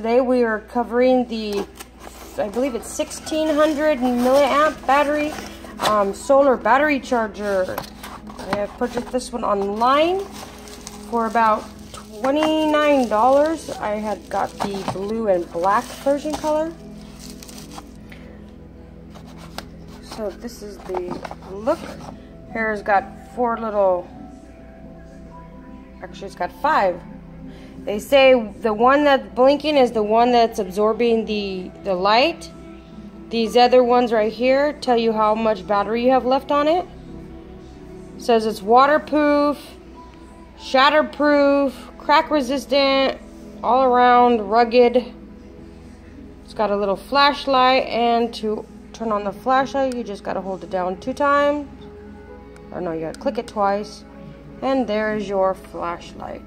today we are covering the, I believe it's 1600 milliamp battery solar battery charger. I have purchased this one online for about $29. I had got the blue and black version color. So this is the look. Here's got 4 little, actually it's got 5. They say the one that's blinking is the one that's absorbing the light. These other ones right here tell you how much battery you have left on it. It says it's waterproof, shatterproof, crack resistant, all around rugged. It's got a little flashlight, and to turn on the flashlight you just gotta hold it down 2 times. Or no, you gotta click it twice. And there's your flashlight.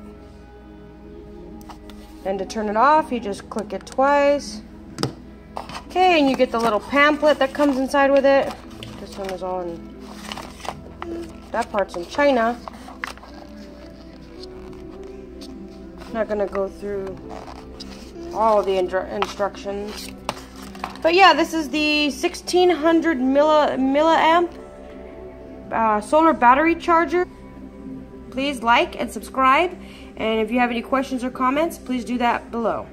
And to turn it off, you just click it twice. Okay, and you get the little pamphlet that comes inside with it. This one is all in, that part's in China. Not gonna go through all the instructions. But yeah, this is the 1600 milliamp solar battery charger. Please like and subscribe. And if you have any questions or comments, please do that below.